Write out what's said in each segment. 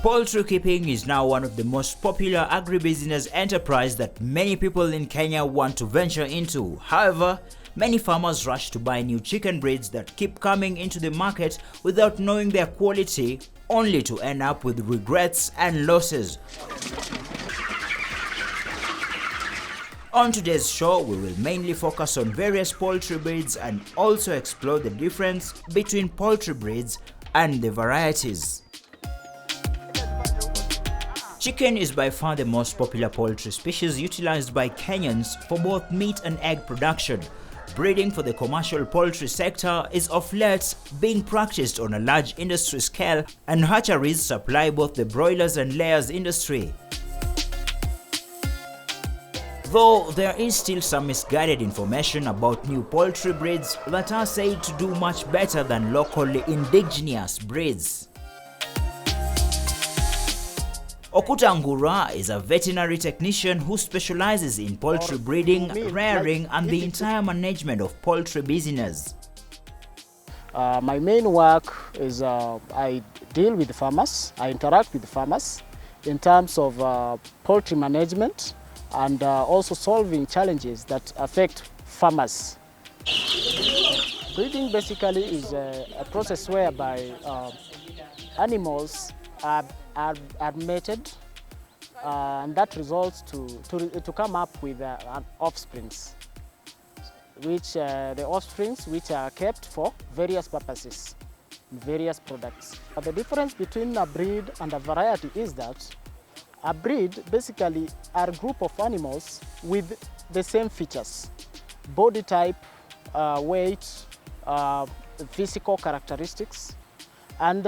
Poultry keeping is now one of the most popular agribusiness enterprise that many people in Kenya want to venture into. However, many farmers rush to buy new chicken breeds that keep coming into the market without knowing their quality, only to end up with regrets and losses. On today's show, we will mainly focus on various poultry breeds and also explore the difference between poultry breeds and the varieties. Chicken is by far the most popular poultry species utilized by Kenyans for both meat and egg production. Breeding for the commercial poultry sector is of late being practiced on a large industry scale, and hatcheries supply both the broilers and layers industry. Though there is still some misguided information about new poultry breeds that are said to do much better than locally indigenous breeds. Okuta Ngura is a veterinary technician who specializes in poultry breeding, rearing, and the entire management of poultry business. My main work is I deal with the farmers, I interact with the farmers in terms of poultry management and also solving challenges that affect farmers. Breeding basically is a process whereby animals are mated, and that results to come up with an offsprings, which the offsprings which are kept for various purposes, various products. But the difference between a breed and a variety is that a breed basically are a group of animals with the same features: body type, weight, physical characteristics. And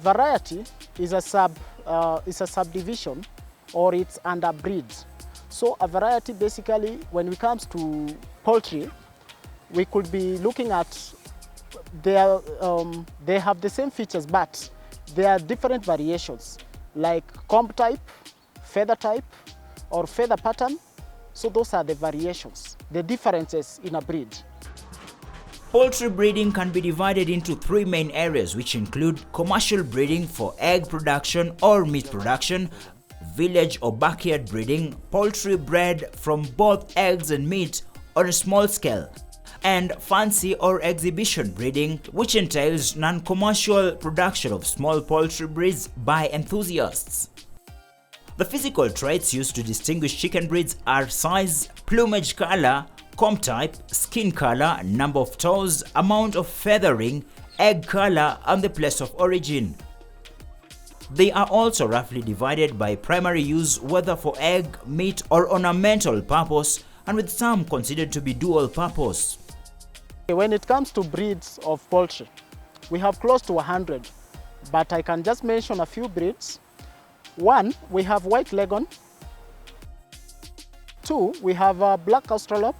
variety is a subdivision, or it's under breed. So a variety basically, when it comes to poultry, we could be looking at they have the same features, but there are different variations, like comb type, feather type, or feather pattern. So those are the variations, the differences in a breed. Poultry breeding can be divided into three main areas, which include commercial breeding for egg production or meat production, village or backyard breeding, poultry bred from both eggs and meat on a small scale, and fancy or exhibition breeding, which entails non-commercial production of small poultry breeds by enthusiasts. The physical traits used to distinguish chicken breeds are size, plumage color, comb type, skin color, number of toes, amount of feathering, egg color, and the place of origin. They are also roughly divided by primary use, whether for egg, meat, or ornamental purpose, and with some considered to be dual purpose. When it comes to breeds of poultry, we have close to 100, but I can just mention a few breeds. 1, we have white leghorn. 2, we have black australorp.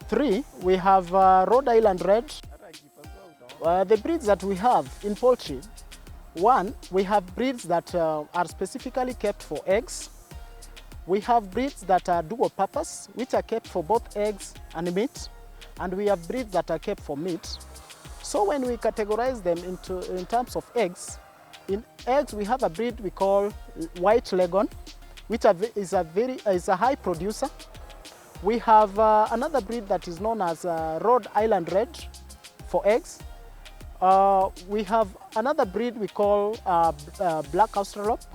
3, we have Rhode Island Red. The breeds that we have in poultry: 1, we have breeds that are specifically kept for eggs. We have breeds that are dual purpose, which are kept for both eggs and meat. And we have breeds that are kept for meat. So when we categorize them in terms of eggs, in eggs we have a breed we call white leghorn, which is a high producer. We have another breed that is known as Rhode Island Red for eggs. We have another breed we call black australorp.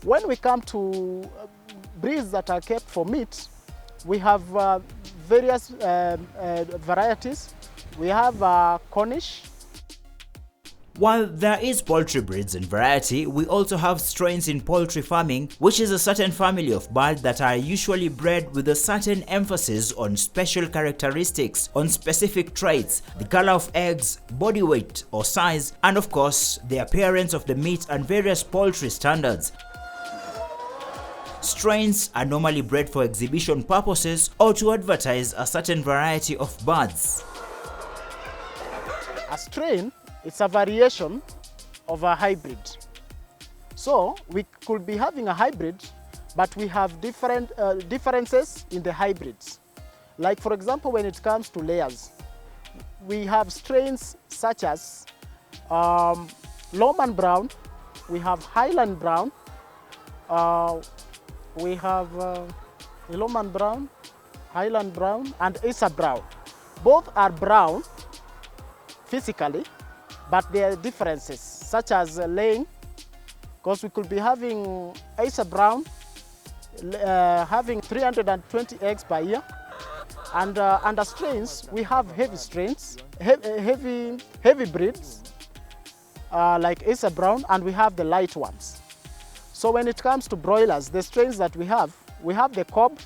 When we come to breeds that are kept for meat, we have various varieties. We have Cornish. While there is poultry breeds and variety, we also have strains in poultry farming, which is a certain family of birds that are usually bred with a certain emphasis on special characteristics, on specific traits, the color of eggs, body weight or size, and of course, the appearance of the meat and various poultry standards. Strains are normally bred for exhibition purposes or to advertise a certain variety of birds. A strain, it's a variation of a hybrid. So we could be having a hybrid, but we have different differences in the hybrids. Like for example, when it comes to layers, we have strains such as Lowman Brown, we have Highland Brown, we have Iloman Brown, Highland Brown, and Asa Brown. Both are brown physically, but there are differences, such as laying, because we could be having Asa Brown having 320 eggs per year. And under strains, we have heavy strains, heavy breeds, like Asa Brown, and we have the light ones. So when it comes to broilers, the strains that we have the Cobb,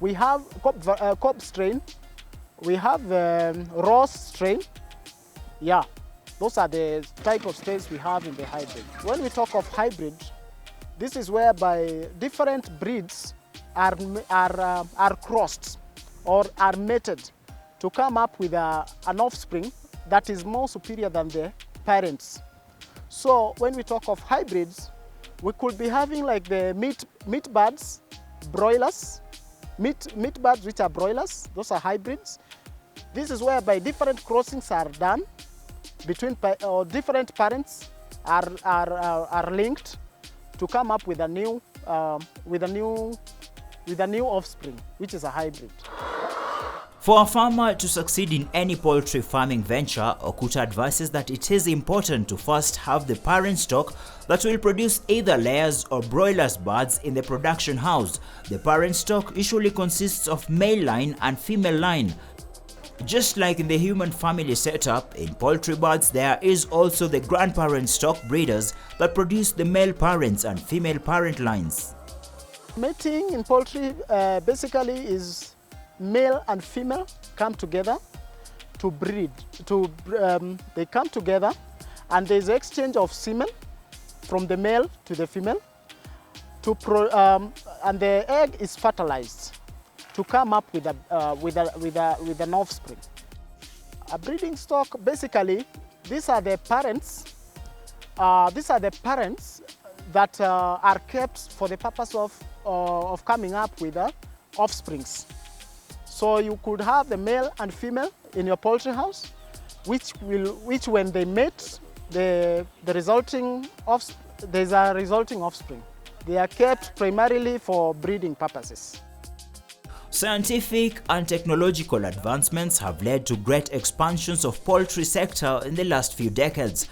we have Cobb strain, we have Ross strain. Yeah, those are the type of strains we have in the hybrid. When we talk of hybrid, this is whereby different breeds are crossed or are mated to come up with an offspring that is more superior than the parents. So when we talk of hybrids, we could be having like the meat birds, broilers, meat birds which are broilers, those are hybrids. This is whereby different crossings are done between different parents are linked to come up with a new offspring, which is a hybrid. For a farmer to succeed in any poultry farming venture, Okuta advises that it is important to first have the parent stock that will produce either layers or broilers birds in the production house. The parent stock usually consists of male line and female line. Just like in the human family setup, in poultry birds there is also the grandparent stock breeders that produce the male parents and female parent lines. Mating in poultry basically is male and female come together to breed. They come together and there is exchange of semen from the male to the female, and the egg is fertilized to come up with an offspring. A breeding stock, basically, these are the parents. That are kept for the purpose of coming up with offsprings. So you could have the male and female in your poultry house, which when they mate, there's a resulting offspring. They are kept primarily for breeding purposes. Scientific and technological advancements have led to great expansions of poultry sector in the last few decades.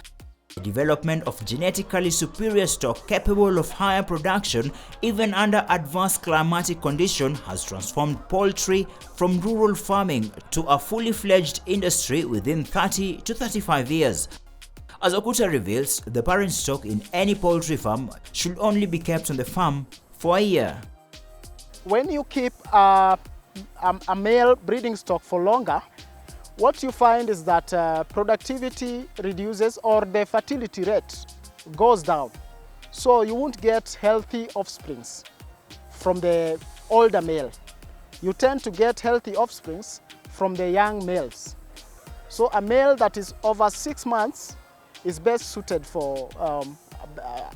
The development of genetically superior stock capable of higher production even under adverse climatic conditions has transformed poultry from rural farming to a fully fledged industry within 30 to 35 years. As Okuta reveals, the parent stock in any poultry farm should only be kept on the farm for a year. When you keep a male breeding stock for longer, what you find is that productivity reduces or the fertility rate goes down. So you won't get healthy offsprings from the older male. You tend to get healthy offsprings from the young males. So a male that is over 6 months is best suited for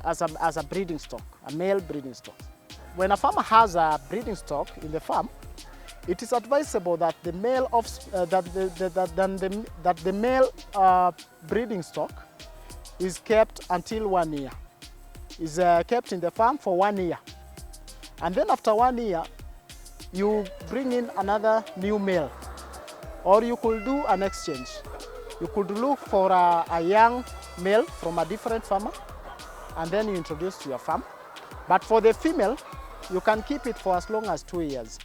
as a breeding stock, a male breeding stock. When a farmer has a breeding stock in the farm, it is advisable that the male breeding stock is kept until 1 year. Is kept in the farm for 1 year, and then after 1 year, you bring in another new male, or you could do an exchange. You could look for a young male from a different farmer, and then you introduce to your farm. But for the female, you can keep it for as long as 2 years.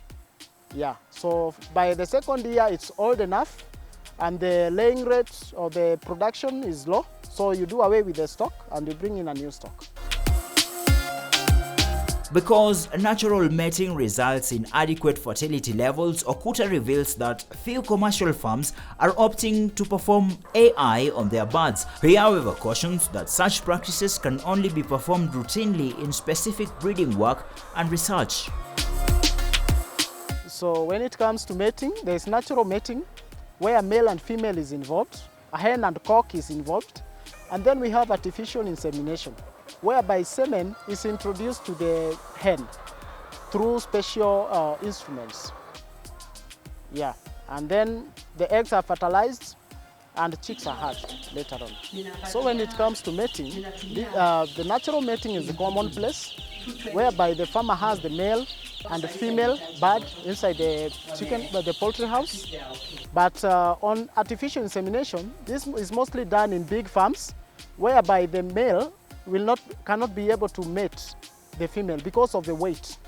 Yeah, so by the 2nd year, it's old enough and the laying rate or the production is low. So you do away with the stock and you bring in a new stock. Because natural mating results in adequate fertility levels, Okuta reveals that few commercial farms are opting to perform AI on their birds. He, however, cautions that such practices can only be performed routinely in specific breeding work and research. So when it comes to mating, there is natural mating where male and female is involved, a hen and cock is involved, and then we have artificial insemination, whereby semen is introduced to the hen through special instruments. Yeah, and then the eggs are fertilized and chicks are hatched later on. So when it comes to mating, the natural mating is the commonplace, whereby the farmer has the male and the female bird inside the poultry house. But on artificial insemination, this is mostly done in big farms, whereby the male cannot be able to mate the female because of the weight.